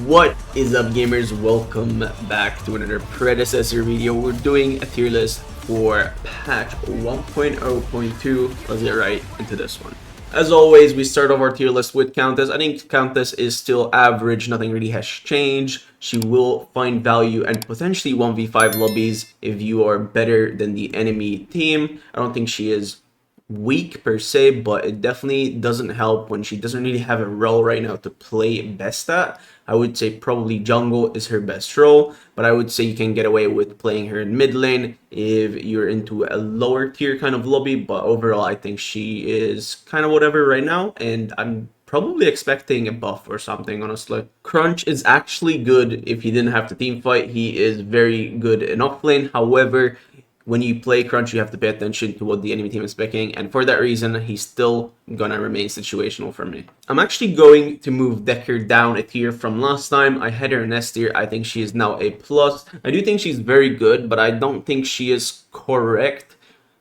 What is up, gamers? Welcome back to another predecessor video. We're doing a tier list for patch 1.0.2. Let's get right into this one. As always, we start off our tier list with Countess. I think Countess is still average. Nothing really has changed. She will find value and potentially 1v5 lobbies if you are better than the enemy team. I don't think she is weak per se, but it definitely doesn't help when she doesn't really have a role right now to play best at. I would say probably jungle is her best role, but I would say you can get away with playing her in mid lane if you're into a lower tier kind of lobby. But overall, I think she is kind of whatever right now, and I'm probably expecting a buff or something, honestly. Crunch is actually good if he didn't have to team fight. He is very good in offlane. However, when you play Crunch, you have to pay attention to what the enemy team is picking, and for that reason, he's still gonna remain situational for me. I'm actually going to move Dekker down a tier from last time. I had her in S tier. I think she is now a plus. I do think she's very good, but I don't think she is correct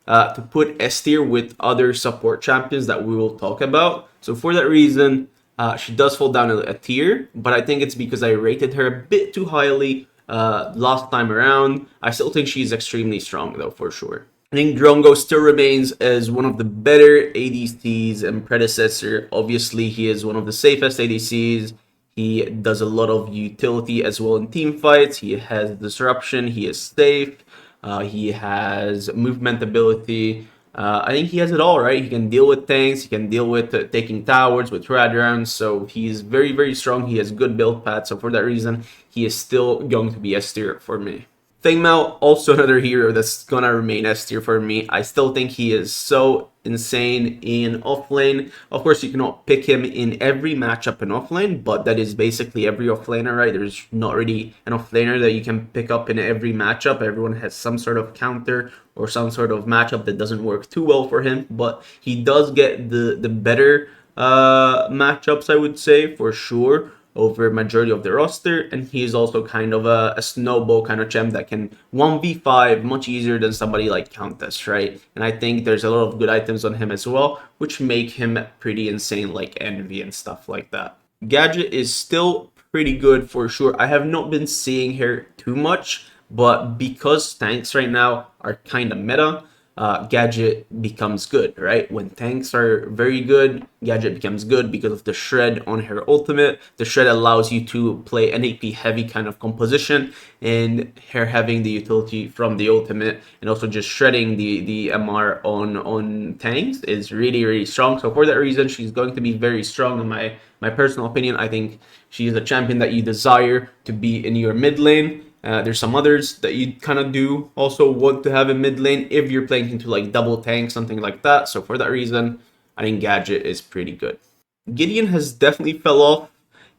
to put S tier with other support champions that we will talk about. So for that reason, she does fall down a tier, but I think it's because I rated her a bit too highly last time around. I still think she's extremely strong though, for sure. I think Drongo still remains as one of the better ADCs and predecessor. Obviously, he is one of the safest ADCs. He does a lot of utility as well in team fights. He has disruption. He is safe. He has movement ability. I think he has it all, right? He can deal with tanks. He can deal with taking towers, with rad rounds. So he is very, very strong. He has good build paths. So for that reason, he is still going to be S tier for me. Feng Mao, also another hero that's gonna remain S tier for me. I still think he is so insane in offlane. Of course, you cannot pick him in every matchup in offlane, but that is basically every offlaner, right? There's not really an offlaner that you can pick up in every matchup. Everyone has some sort of counter or some sort of matchup that doesn't work too well for him, but he does get the better matchups, I would say, for sure, over majority of the roster. And he is also kind of a snowball kind of champ that can 1v5 much easier than somebody like Countess, right? And I think there's a lot of good items on him as well, which make him pretty insane, like Envy and stuff like that. Gadget is still pretty good for sure. I have not been seeing her too much, but because tanks right now are kind of meta, Gadget becomes good, right? When tanks are very good, Gadget becomes good because of the shred on her ultimate. The shred allows you to play an AP heavy kind of composition, and her having the utility from the ultimate and also just shredding the MR on tanks is really, really strong. So for that reason, she's going to be very strong in my personal opinion. I think she is a champion that you desire to be in your mid lane. There's some others that you kind of do also want to have in mid lane if you're playing into like double tank, something like that. So for that reason, I think Gadget is pretty good. Gideon has definitely fell off,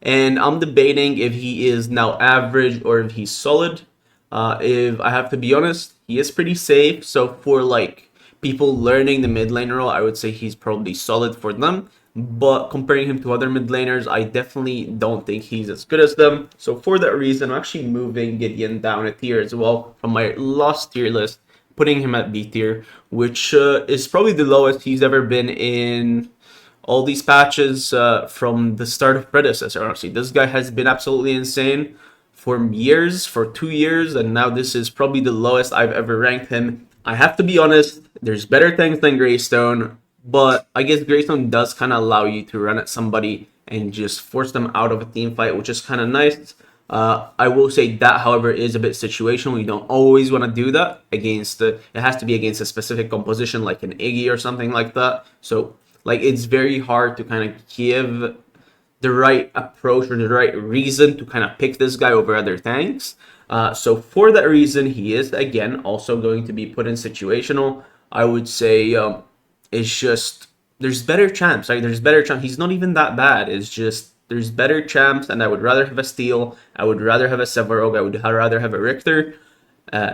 and I'm debating if he is now average or if he's solid. If I have to be honest, he is pretty safe. So for like people learning the mid lane role, I would say he's probably solid for them. But comparing him to other mid laners, I definitely don't think he's as good as them. So for that reason, I'm actually moving Gideon down a tier as well from my last tier list, putting him at B tier, which is probably the lowest he's ever been in all these patches from the start of Predecessor. Honestly, this guy has been absolutely insane for years, for 2 years, and now this is probably the lowest I've ever ranked him. I have to be honest, there's better things than Greystone, but I guess Greystone does kind of allow you to run at somebody and just force them out of a team fight, which is kind of nice. I will say that, however, is a bit situational. You don't always want to do that against it has to be against a specific composition like an Iggy or something like that. So like it's very hard to kind of give the right approach or the right reason to kind of pick this guy over other tanks. So for that reason, he is again also going to be put in situational. I would say it's just there's better champs, right? There's better champs. He's not even that bad. It's just there's better champs, and I would rather have a Steel. I would rather have a Sevarog. I would rather have a Riktor.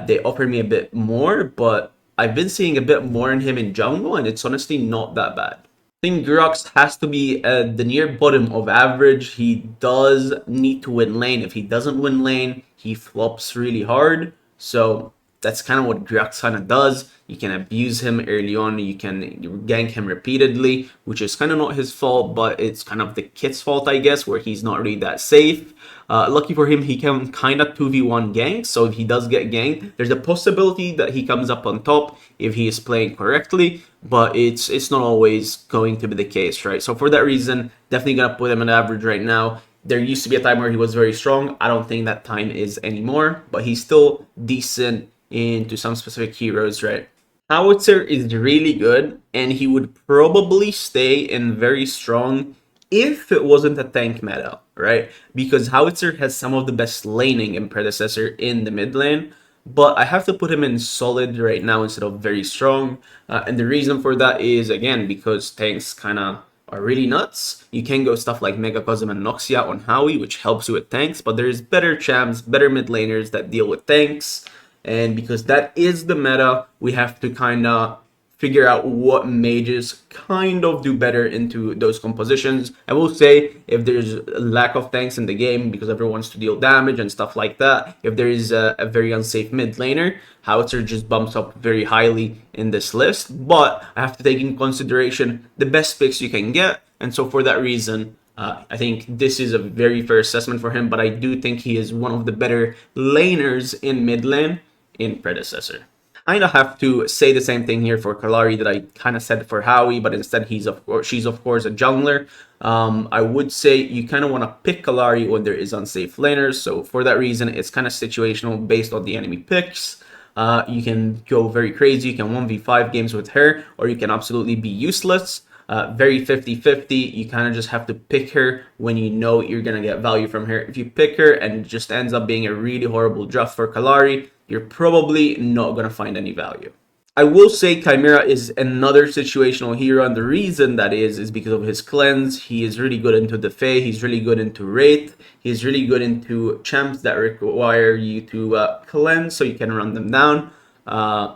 They offer me a bit more, but I've been seeing a bit more in him in jungle, and it's honestly not that bad. I think Grux has to be at the near bottom of average. He does need to win lane. If he doesn't win lane, he flops really hard. So that's kind of what Grux kind of does. You can abuse him early on. You can gank him repeatedly, which is kind of not his fault, but it's kind of the kit's fault, I guess, where he's not really that safe. Lucky for him, he can kind of 2v1 gank, so if he does get ganked, there's a possibility that he comes up on top if he is playing correctly, but it's not always going to be the case, right? So for that reason, definitely gonna put him on average right now. There used to be a time where he was very strong. I don't think that time is anymore, but he's still decent into some specific heroes, right? Howitzer is really good, and he would probably stay in very strong if it wasn't a tank meta, right? Because Howitzer has some of the best laning in Predecessor in the mid lane, but I have to put him in solid right now instead of very strong. And the reason for that is, again, because tanks kind of are really nuts. You can go stuff like Mega Cosm and Noxia on Howie, which helps you with tanks, but there's better champs, better mid laners that deal with tanks. And because that is the meta, we have to kind of figure out what mages kind of do better into those compositions. I will say, if there's a lack of tanks in the game because everyone wants to deal damage and stuff like that, if there is a very unsafe mid laner, Howitzer just bumps up very highly in this list. But I have to take in consideration the best picks you can get, and so for that reason, I think this is a very fair assessment for him, but I do think he is one of the better laners in mid lane in Predecessor. I kind of have to say the same thing here for Kallari that I kind of said for Howie, but instead she's of course a jungler. I would say you kind of want to pick Kallari when there is unsafe laners, so for that reason it's kind of situational based on the enemy picks. You can go very crazy, you can 1v5 games with her, or you can absolutely be useless. Very 50-50. You kind of just have to pick her when you know you're going to get value from her. If you pick her and it just ends up being a really horrible draft for Kallari, you're probably not going to find any value. I will say Khaimera is another situational hero, and the reason that is because of his cleanse. He is really good into the Fae, he's really good into Wraith, he's really good into champs that require you to cleanse so you can run them down.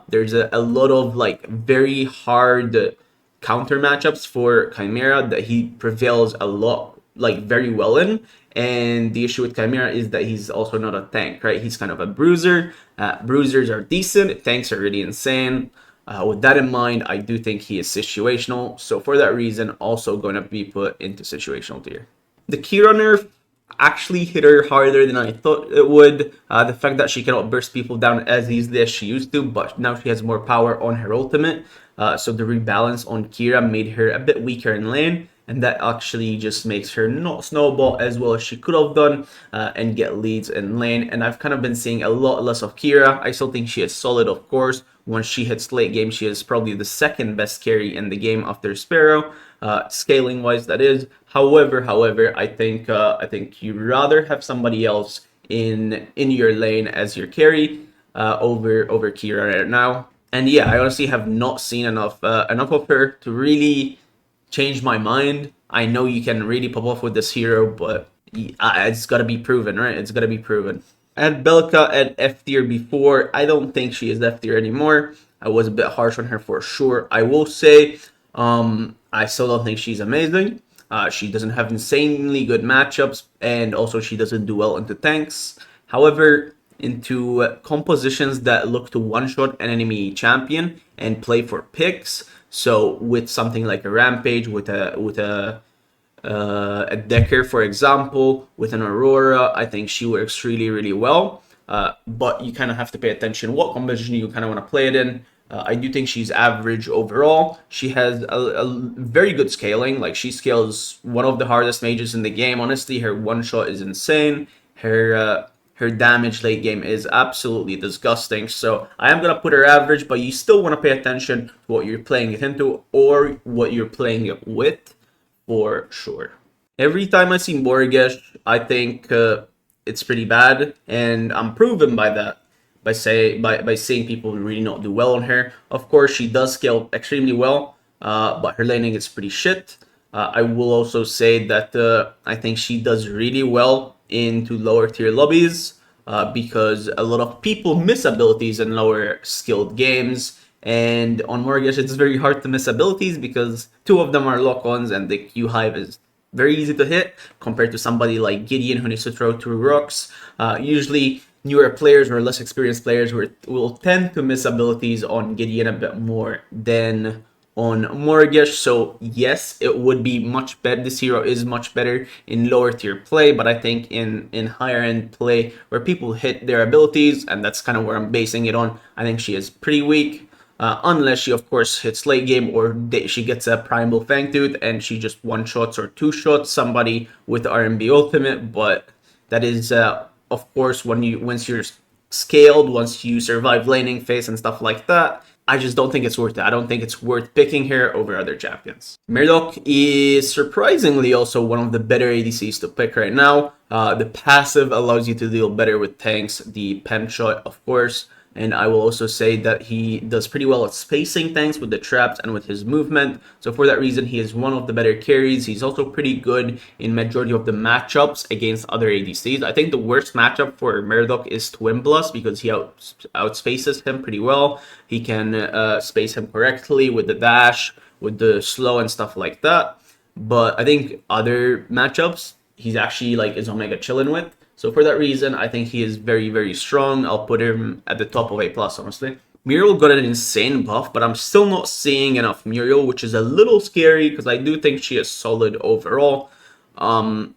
There's a lot of like very hard counter matchups for Khaimera that he prevails a lot, like very well in. And the issue with Khaimera is that he's also not a tank, right? He's kind of a bruiser. Bruisers are decent, tanks are really insane. With that in mind, I do think he is situational. So for that reason, also going to be put into situational tier. The Kira nerf actually hit her harder than I thought it would. The fact that she cannot burst people down as easily as she used to, but now she has more power on her ultimate. So the rebalance on Kira made her a bit weaker in lane, and that actually just makes her not snowball as well as she could have done and get leads in lane. And I've kind of been seeing a lot less of Kira. I still think she is solid, of course. Once she hits late game, she is probably the second best carry in the game after Sparrow, scaling wise, that is. However, I think you'd rather have somebody else in your lane as your carry over Kira right now. And yeah, I honestly have not seen enough of her to really change my mind. I know you can really pop off with this hero, but it's got to be proven, right? It's got to be proven. I had Belica at F tier before. I don't think she is F tier anymore. I was a bit harsh on her for sure. I will say, I still don't think she's amazing. She doesn't have insanely good matchups, and also she doesn't do well into tanks. However, into compositions that look to one-shot an enemy champion and play for picks, so with something like a Rampage, with a Dekker, for example, with an Aurora, I think she works really well. But you kind of have to pay attention what composition you kind of want to play it in. I do think she's average overall. She has a very good scaling. Like, she scales one of the hardest mages in the game. Honestly, her one shot is insane. Her damage late game is absolutely disgusting. So I am going to put her average, but you still want to pay attention to what you're playing it into or what you're playing it with, for sure. Every time I see Morigesh, I think it's pretty bad, and I'm proven by that by seeing people really not do well on her. Of course, she does scale extremely well, but her laning is pretty shit. I will also say that I think she does really well into lower tier lobbies because a lot of people miss abilities in lower skilled games, and on Morigesh it's very hard to miss abilities because two of them are lock-ons and the Q hive is very easy to hit compared to somebody like Gideon who needs to throw through Grux. Usually newer players or less experienced players will tend to miss abilities on Gideon a bit more than on Morigesh. So yes, it would be much better. This hero is much better in lower tier play, but I think in higher end play where people hit their abilities, and that's kind of where I'm basing it on, I think she is pretty weak. Unless she, of course, hits late game or she gets a Primal Fangtooth and she just one-shots or two-shots somebody with RMB Ultimate. But that is, of course, once you're scaled, once you survive laning phase and stuff like that, I just don't think it's worth it. I don't think it's worth picking her over other champions. Murdock is surprisingly also one of the better ADCs to pick right now. The passive allows you to deal better with tanks, the pen shot, of course. And I will also say that he does pretty well at spacing tanks with the traps and with his movement. So for that reason, he is one of the better carries. He's also pretty good in majority of the matchups against other ADCs. I think the worst matchup for Murdock is Twinblast because he outspaces him pretty well. He can space him correctly with the dash, with the slow and stuff like that. But I think other matchups, he's actually like is Omega chilling with. So for that reason, I think he is very, very strong. I'll put him at the top of A+, honestly. Muriel got an insane buff, but I'm still not seeing enough Muriel, which is a little scary because I do think she is solid overall. I'm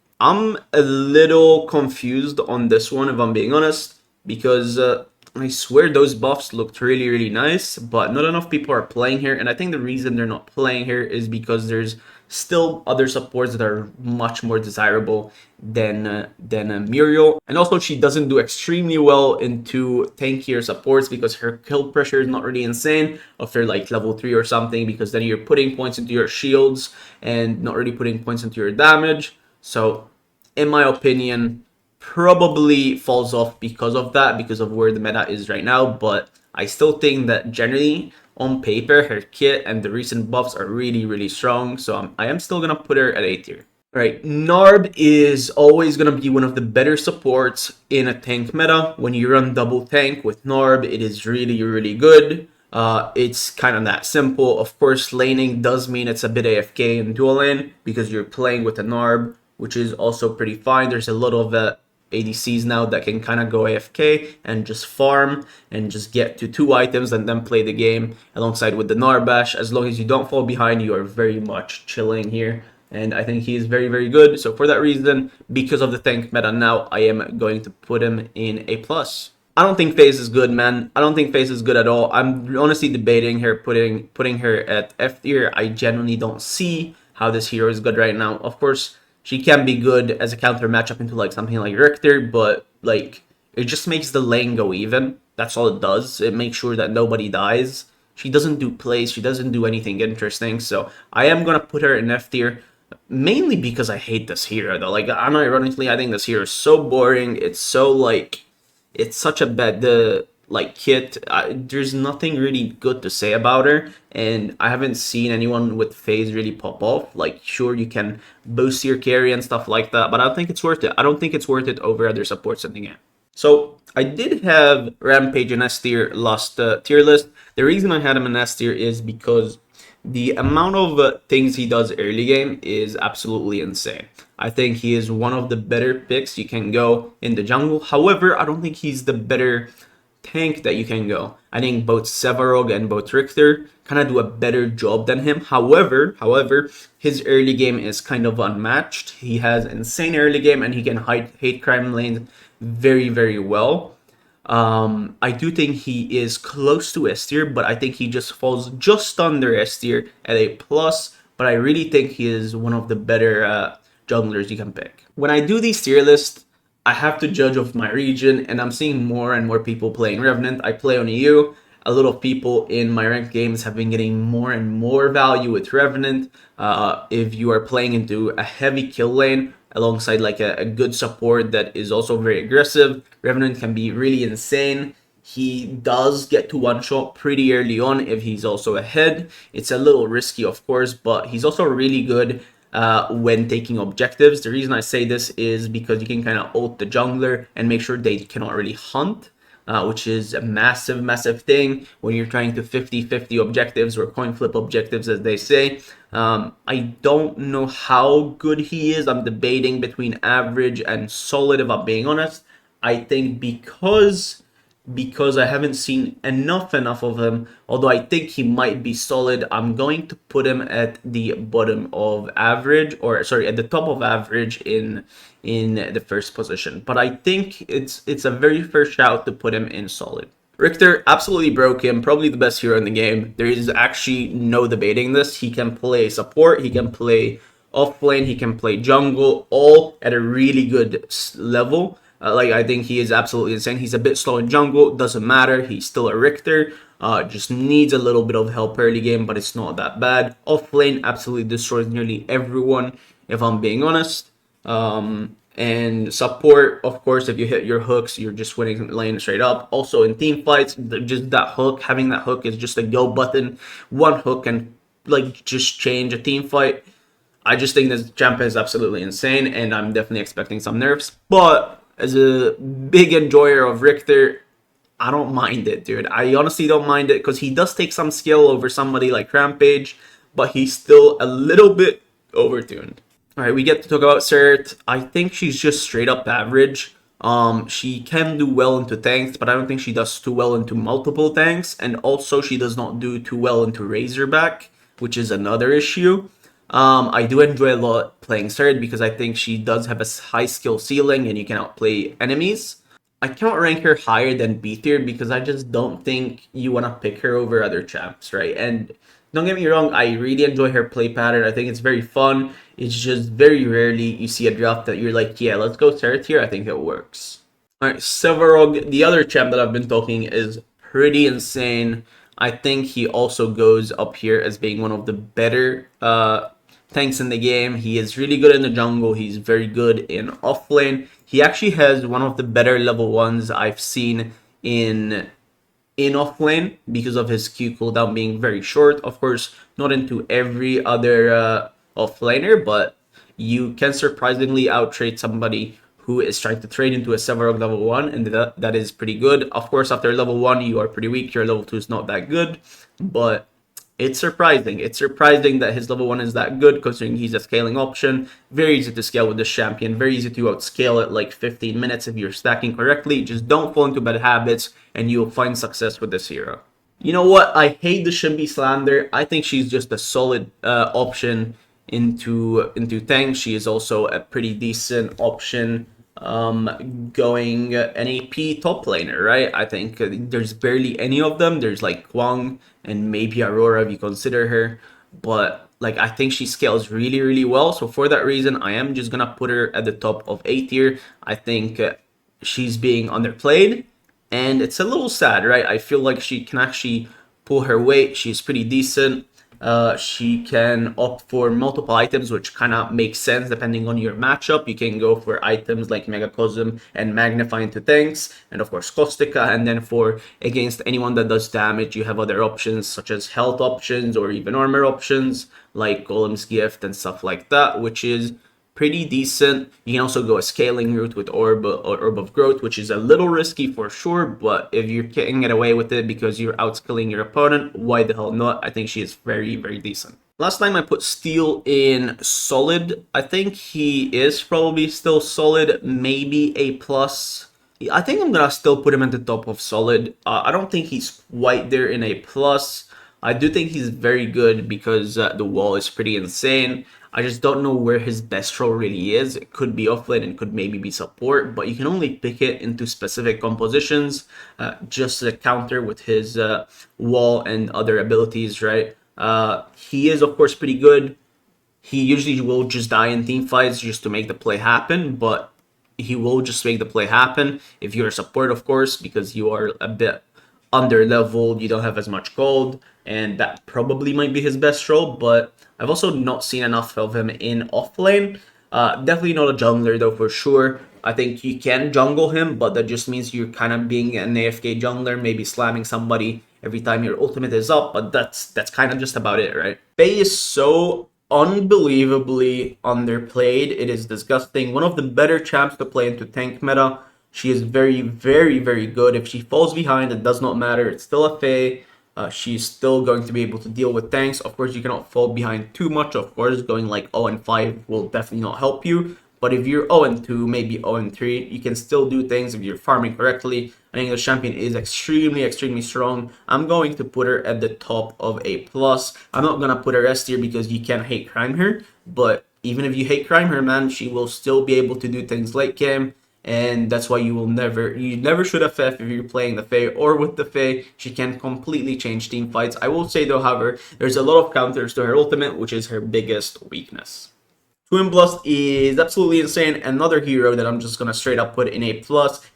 a little confused on this one, if I'm being honest, because I swear those buffs looked really, really nice, but not enough people are playing here. And I think the reason they're not playing here is because there's still other supports that are much more desirable than Muriel. And also she doesn't do extremely well into tankier supports because her kill pressure is not really insane after like level 3 or something, because then you're putting points into your shields and not really putting points into your damage. So in my opinion, probably falls off because of that, because of where the meta is right now. But I still think that generally on paper, her kit and the recent buffs are really, really strong. So I am still going to put her at A tier. Alright, Narb is always going to be one of the better supports in a tank meta. When you run double tank with Narb, it is really, really good. It's kind of that simple. Of course, laning does mean it's a bit AFK in dual lane because you're playing with a Narb, which is also pretty fine. There's a lot of ADCs now that can kind of go AFK and just farm and just get to 2 items and then play the game alongside with the Narbash. As long as you don't fall behind, you are very much chilling here. And I think he is very, very good. So for that reason, because of the tank meta now, I am going to put him in A+. I don't think FaZe is good, man. I don't think FaZe is good at all. I'm honestly debating her putting her at F tier. I genuinely don't see how this hero is good right now. Of course, she can be good as a counter matchup into like something like Riktor, but like it just makes the lane go even. That's all it does. It makes sure that nobody dies. She doesn't do plays. She doesn't do anything interesting. So I am gonna put her in F tier, mainly because I hate this hero though. Like unironically, I think this hero is so boring. It's so like it's such a bad like kit. There's nothing really good to say about her, and I haven't seen anyone with FaZe really pop off. Like sure, you can boost your carry and stuff like that, but I don't think it's worth it. I don't think it's worth it over other supports in the game. So I did have Rampage in S tier last tier list. The reason I had him in S tier is because the amount of things he does early game is absolutely insane. I think he is one of the better picks you can go in the jungle. However, I don't think he's the better tank that you can go. I think both Sevarog and both Riktor kind of do a better job than him. However, his early game is kind of unmatched. He has insane early game and he can hate crime lanes very, very well. I do think he is close to S tier, but I think he just falls just under S tier at A+. But I really think he is one of the better junglers you can pick. When I do these tier lists, I have to judge of my region, and I'm seeing more and more people playing Revenant. I play on EU. A lot of people in my ranked games have been getting more and more value with Revenant. If you are playing into a heavy kill lane alongside like a good support that is also very aggressive, Revenant can be really insane. He does get to one-shot pretty early on if he's also ahead. It's a little risky, of course, but he's also really good when taking objectives. The reason I say this is because you can kind of ult the jungler and make sure they cannot really hunt, which is a massive, massive thing when you're trying to 50-50 objectives or coin flip objectives, as they say. I don't know how good he is. I'm debating between average and solid, if I'm being honest. I think because because I haven't seen enough of him. Although I think he might be solid, I'm going to put him at the bottom of average, or sorry, at the top of average in the first position. But I think it's a very fair shout to put him in solid. Riktor absolutely broke him, probably the best hero in the game. There is actually no debating this. He can play support, he can play off lane, he can play jungle, all at a really good level. Like, I think he is absolutely insane. He's a bit slow in jungle, doesn't matter. He's still a Riktor. Just needs a little bit of help early game, but it's not that bad. Off lane absolutely destroys nearly everyone, if I'm being honest. And support, of course, if you hit your hooks, you're just winning lane straight up. Also in team fights, just that hook, having that hook is just a go button. One hook can like just change a team fight. I just think this champ is absolutely insane, and I'm definitely expecting some nerfs. But as a big enjoyer of Riktor, I don't mind it, dude. I honestly don't mind it because he does take some skill over somebody like Rampage, but he's still a little bit overtuned. All right, we get to talk about Serath. I think she's just straight up average. She can do well into tanks, but I don't think she does too well into multiple tanks. And also, she does not do too well into Razorback, which is another issue. I do enjoy a lot playing Serath because I think she does have a high skill ceiling and you can outplay enemies. I cannot rank her higher than B tier because I just don't think you want to pick her over other champs, right? And don't get me wrong, I really enjoy her play pattern. I think it's very fun. It's just very rarely you see a draft that you're like, yeah, let's go Serath here. I think it works. All right, Sevarog, the other champ that I've been talking, is pretty insane. I think he also goes up here as being one of the better tanks in the game. He is really good in the jungle. He's very good in offlane. He actually has one of the better level 1s I've seen in offlane because of his Q cooldown being very short. Of course, not into every other offlaner, but you can surprisingly outtrade somebody who is trying to trade into a Sevarog level 1, and that is pretty good. Of course, after level 1, you are pretty weak. Your level 2 is not that good, but it's surprising. It's surprising that his level 1 is that good, considering he's a scaling option. Very easy to scale with this champion. Very easy to outscale it like 15 minutes if you're stacking correctly. Just don't fall into bad habits, and you'll find success with this hero. You know what? I hate the Shinbi slander. I think she's just a solid option into tank. She is also a pretty decent option going NAP top laner, right? I think there's barely any of them. There's like Kwang and maybe Aurora if you consider her, but like I think she scales really, really well. So for that reason, I am just gonna put her at the top of A tier. I think she's being underplayed, and it's a little sad, right? I feel like she can actually pull her weight. She's pretty decent. She can opt for multiple items, which kind of makes sense depending on your matchup. You can go for items like Megacosm and Magnify into tanks, and of course Caustica, and then for against anyone that does damage, you have other options such as health options or even armor options like Golem's Gift and stuff like that, which is pretty decent. You can also go a scaling route with Orb of Growth, which is a little risky for sure, but if you can get away with it because you're outscaling your opponent, why the hell not? I think she is very, very decent. Last time I put Steel in solid. I think he is probably still solid, maybe A+. I think I'm gonna still put him at the top of solid. I don't think he's quite there in A+. I do think he's very good because the wall is pretty insane. I just don't know where his best role really is. It could be offlane and could maybe be support, but you can only pick it into specific compositions, just to counter with his wall and other abilities, right? He is, of course, pretty good. He usually will just die in team fights just to make the play happen, but he will just make the play happen if you're a support, of course, because you are a bit under leveled, you don't have as much gold, and that probably might be his best role, but I've also not seen enough of him in offlane. Definitely not a jungler though, for sure. I think you can jungle him, but that just means you're kind of being an AFK jungler, maybe slamming somebody every time your ultimate is up, but that's kind of just about it, right? Faye is so unbelievably underplayed. It is disgusting. One of the better champs to play into tank meta. She is very, very, very good. If she falls behind, it does not matter. It's still a Faye. She's still going to be able to deal with tanks. Of course, you cannot fall behind too much. Of course, going like 0-5 will definitely not help you. But if you're 0-2, maybe 0-3, you can still do things if you're farming correctly. I think the champion is extremely, extremely strong. I'm going to put her at the top of A+. I'm not going to put her S tier because you can't hate crime her. But even if you hate crime her, man, she will still be able to do things late game. And that's why you never should FF if you're playing the Fae or with the Fae. She can completely change team fights. I will say though, however, there's a lot of counters to her ultimate, which is her biggest weakness. Twinblast is absolutely insane. Another hero that I'm just gonna straight up put in A+.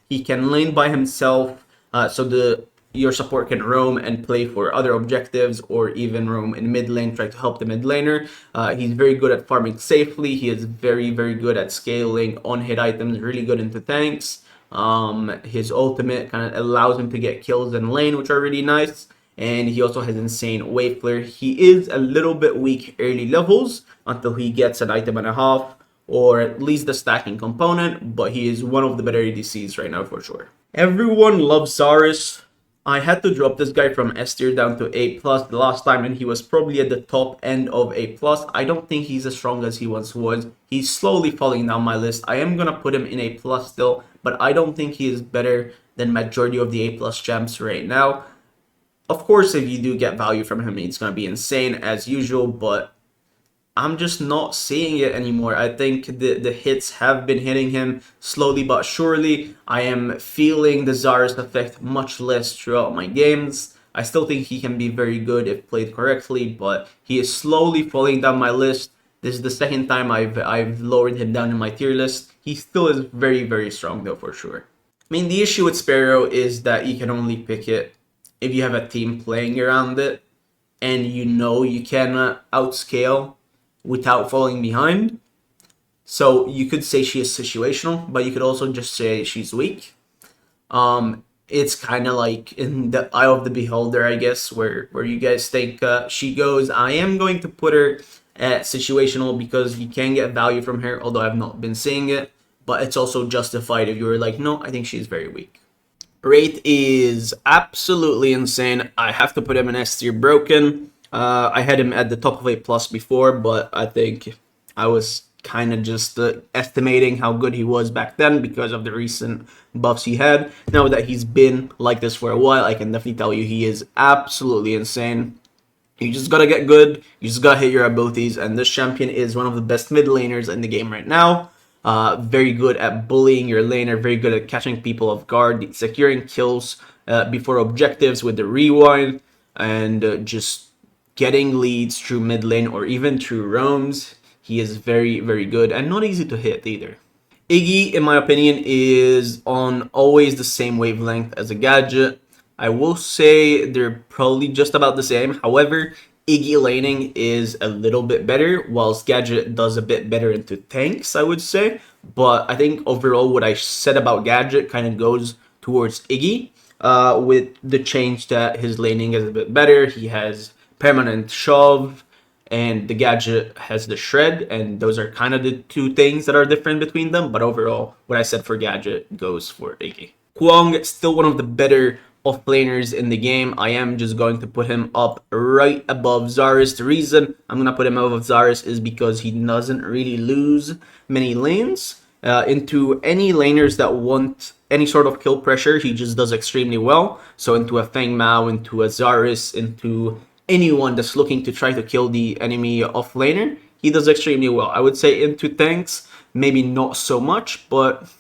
He can lane by himself, so your support can roam and play for other objectives, or even roam in mid lane, try to help the mid laner. He's very good at farming safely. He is very, very good at scaling on-hit items, really good into tanks. His ultimate kind of allows him to get kills in lane, which are really nice. And he also has insane wave clear. He is a little bit weak early levels until he gets an item and a half, or at least the stacking component, but he is one of the better ADCs right now for sure. Everyone loves Zarus. I had to drop this guy from S tier down to A+ the last time, and he was probably at the top end of A+. I don't think he's as strong as he once was. He's slowly falling down my list. I am gonna put him in A+ still, but I don't think he is better than majority of the A+ champs right now. Of course, if you do get value from him, it's gonna be insane as usual, but I'm just not seeing it anymore. I think the hits have been hitting him slowly but surely. I am feeling the Zarus effect much less throughout my games. I still think he can be very good if played correctly, but he is slowly falling down my list. This is the second time I've lowered him down in my tier list. He still is very, very strong though, for sure. I mean, the issue with Sparrow is that you can only pick it if you have a team playing around it, and you know you can outscale without falling behind. So you could say she is situational, but you could also just say she's weak. It's kind of like in the eye of the beholder, I guess, where you guys think she goes. I am going to put her at situational because you can get value from her, although I've not been seeing it. But it's also justified if you were like, no, I think she's very weak. Wraith is absolutely insane. I have to put him in S tier broken. I had him at the top of A+ before, but I think I was kind of just estimating how good he was back then because of the recent buffs he had. Now that he's been like this for a while, I can definitely tell you he is absolutely insane. You just gotta get good, you just gotta hit your abilities, and this champion is one of the best mid laners in the game right now. Very good at bullying your laner, very good at catching people off guard, securing kills before objectives with the rewind, and just getting leads through mid lane or even through roams. He is very, very good and not easy to hit either. Iggy, in my opinion, is on always the same wavelength as a Gadget. I will say they're probably just about the same. However, Iggy laning is a little bit better, whilst Gadget does a bit better into tanks, I would say. But I think overall what I said about Gadget kind of goes towards Iggy, with the change that his laning is a bit better. He has permanent shove, and the Gadget has the shred, and those are kind of the two things that are different between them. But overall, what I said for Gadget goes for Iggy. Kwang, still one of the better off-laners in the game. I am just going to put him up right above Zarus. The reason I'm going to put him above Zarus is because he doesn't really lose many lanes. Into any laners that want any sort of kill pressure, he just does extremely well. So into a Feng Mao, into a Zarus, into anyone that's looking to try to kill the enemy off-laner, he does extremely well. I would say into tanks, maybe not so much, but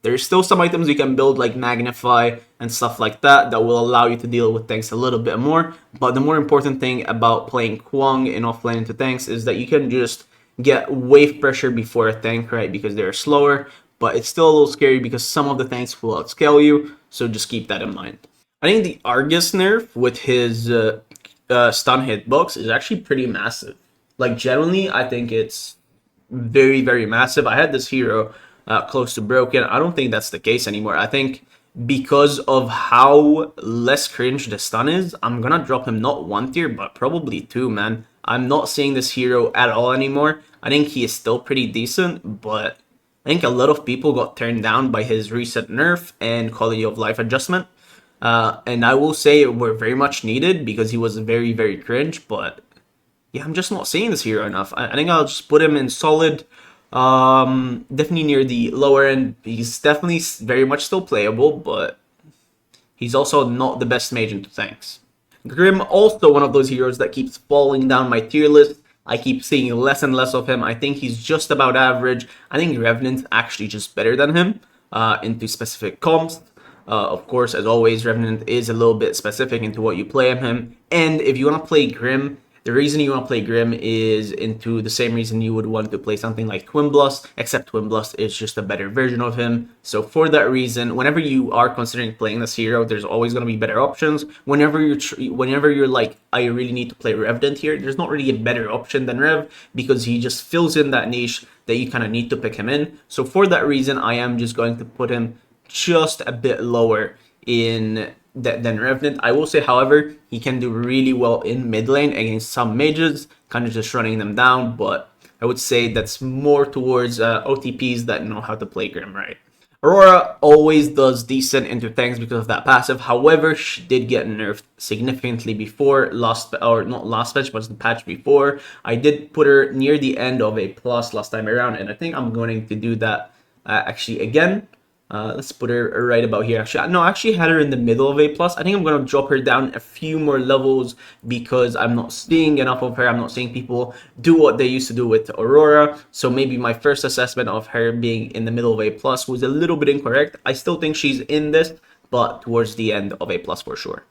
there's still some items you can build like Magnify and stuff like that that will allow you to deal with tanks a little bit more. But the more important thing about playing Kwang in offlane into tanks is that you can just get wave pressure before a tank, right? Because they're slower, but it's still a little scary because some of the tanks will outscale you. So just keep that in mind. I think the Argus nerf with his stun hitbox is actually pretty massive. Like generally, I think it's very, very massive. I had this hero close to broken. I don't think that's the case anymore. I think because of how less cringe the stun is, I'm gonna drop him not 1 tier, but probably 2, man. I'm not seeing this hero at all anymore. I think he is still pretty decent, but I think a lot of people got turned down by his recent nerf and quality of life adjustment. And I will say it were very much needed because he was very, very cringe, but yeah, I'm just not seeing this hero enough. I think I'll just put him in solid Definitely near the lower end. He's definitely very much still playable, but he's also not the best mage into tanks. Grim, also one of those heroes that keeps falling down my tier list. I keep seeing less and less of him. I think he's just about average. I think Revenant's actually just better than him into specific comps. Of course, as always, Revenant is a little bit specific into what you play him. And if you want to play Grim, the reason you want to play Grim is into the same reason you would want to play something like Twinblast, except Twinblast is just a better version of him. So for that reason, whenever you are considering playing this hero, there's always going to be better options. Whenever you're like, I really need to play Revenant here, there's not really a better option than Rev, because he just fills in that niche that you kind of need to pick him in. So for that reason, I am just going to put him just a bit lower in than Revenant. I will say, however, he can do really well in mid lane against some mages, kind of just running them down, but I would say that's more towards OTPs that know how to play Grim right. Aurora always does decent into tanks because of that passive. However, she did get nerfed significantly before not last patch, but the patch before. I did put her near the end of A+ last time around, and I think I'm going to do that actually again. Let's put her right about here. Actually, no, I actually had her in the middle of A+. I think I'm going to drop her down a few more levels because I'm not seeing enough of her. I'm not seeing people do what they used to do with Aurora. So maybe my first assessment of her being in the middle of A+ was a little bit incorrect. I still think she's in this, but towards the end of A+ for sure.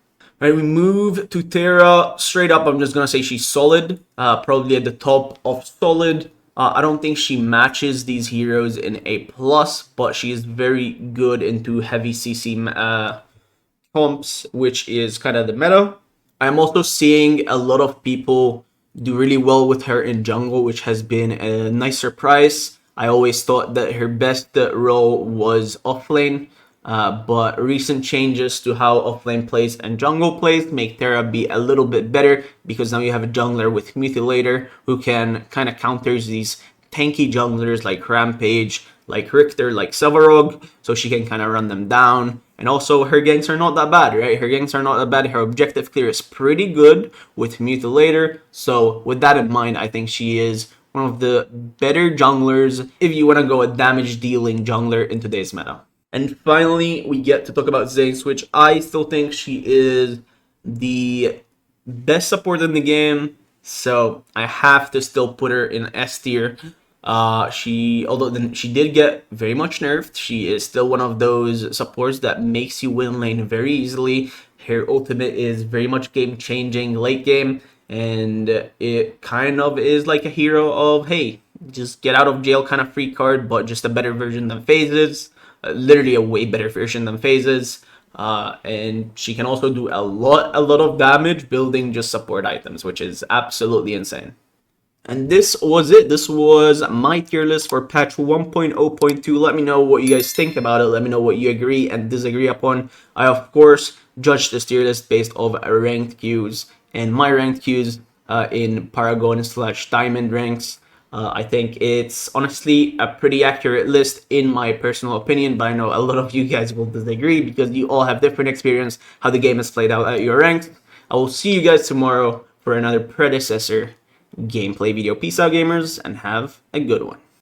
All right, we move to Terra. Straight up, I'm just going to say she's solid. Probably at the top of solid. I don't think she matches these heroes in A+, but she is very good into heavy CC comps, which is kind of the meta. I'm also seeing a lot of people do really well with her in jungle, which has been a nice surprise. I always thought that her best role was offlane, but recent changes to how offlane plays and jungle plays make Terra be a little bit better, because now you have a jungler with Mutilator who can kind of counters these tanky junglers like Rampage, like Riktor, like Sevarog, so she can kind of run them down. And also, her ganks are not that bad, right? Her ganks are not that bad. Her objective clear is pretty good with Mutilator. So with that in mind, I think she is one of the better junglers if you want to go a damage dealing jungler in today's meta. And finally, we get to talk about Zinx, which I still think she is the best support in the game. So I have to still put her in S tier. Although she did get very much nerfed, she is still one of those supports that makes you win lane very easily. Her ultimate is very much game changing late game, and it kind of is like a hero of, hey, just get out of jail kind of free card, but just a better version than Phases. Literally a way better version than Phases. And she can also do a lot of damage building just support items, which is absolutely insane. And this was it. This was my tier list for patch 1.0.2. Let me know what you guys think about it. Let me know what you agree and disagree upon. I, of course, judged this tier list based off ranked queues, and my ranked queues in Paragon/Diamond ranks. I think it's honestly a pretty accurate list in my personal opinion, but I know a lot of you guys will disagree because you all have different experience how the game is played out at your ranks. I will see you guys tomorrow for another predecessor gameplay video. Peace out, gamers, and have a good one.